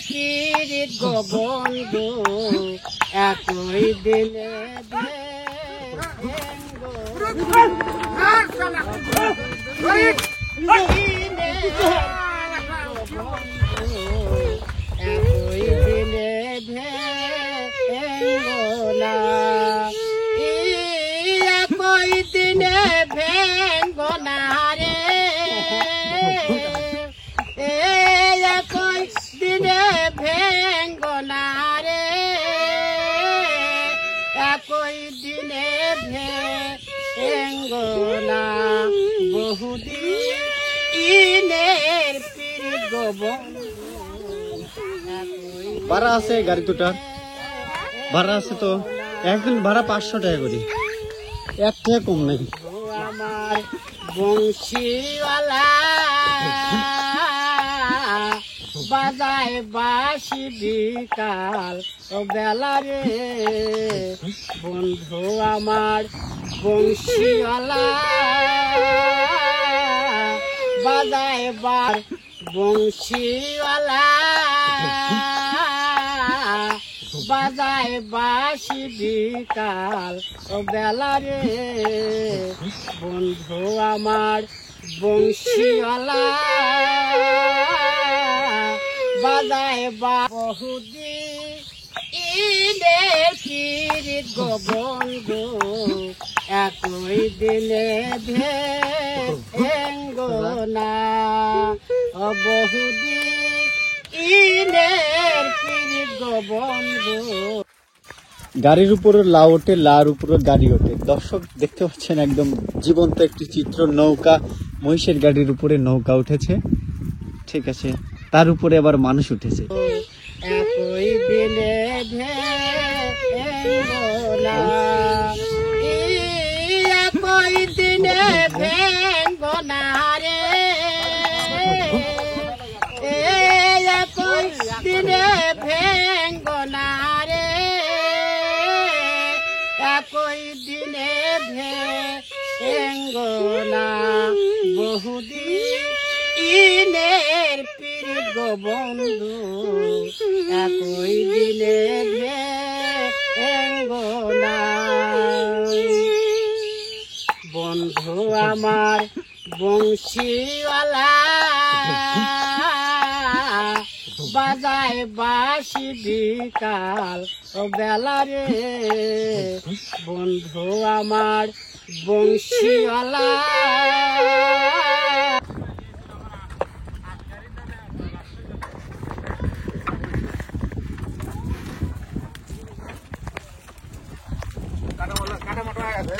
কিরিত গো বন্ধু একই দিনে ভাড়া আছে গাড়ি দুটার ভাড়া আছে তো একদিন ভাড়া 500 টাকা করে এক থেকে কম নাই আমার বংশীওয়ালা বাজায় বাঁশি বিকাল বেলা রে বন্ধু আমার বংশীওয়ালা বাজায় বংশীওয়ালা বাজায় বাঁশি বিকাল বেলা রে বন্ধু আমার বংশীওয়ালা বাজায় বহুদি ঈদের কিরিত গো বন্ধু একই দিনে ভেঙ্গনা বহুদি ঈদের কিরিত গো বন্ধু। গাড়ির উপরে লাউ ওঠে, লার উপরে গাড়ি ওঠে। দর্শক দেখতে পাচ্ছেন একদম জীবন্ত একটি চিত্র। নৌকা, মহিষের গাড়ির উপরে নৌকা উঠেছে, ঠিক আছে, তার উপরে আবার মানুষ উঠেছে। একই দিনে একই দিনে ভেঙ্গনা রে একই দিনে ভেঙ্গনা রে একই দিনে ভেঙ্গনা বহুদিন ইনের পীড়িত গো বন্ধু একই দিনে ভেঙ্গনা বন্ধু আমার বংশীওয়ালা বাজায় বাঁশি বিকাল বেলা রে বন্ধু আমার বংশীওয়ালা। কাটা মোটা হয়ে গেছে।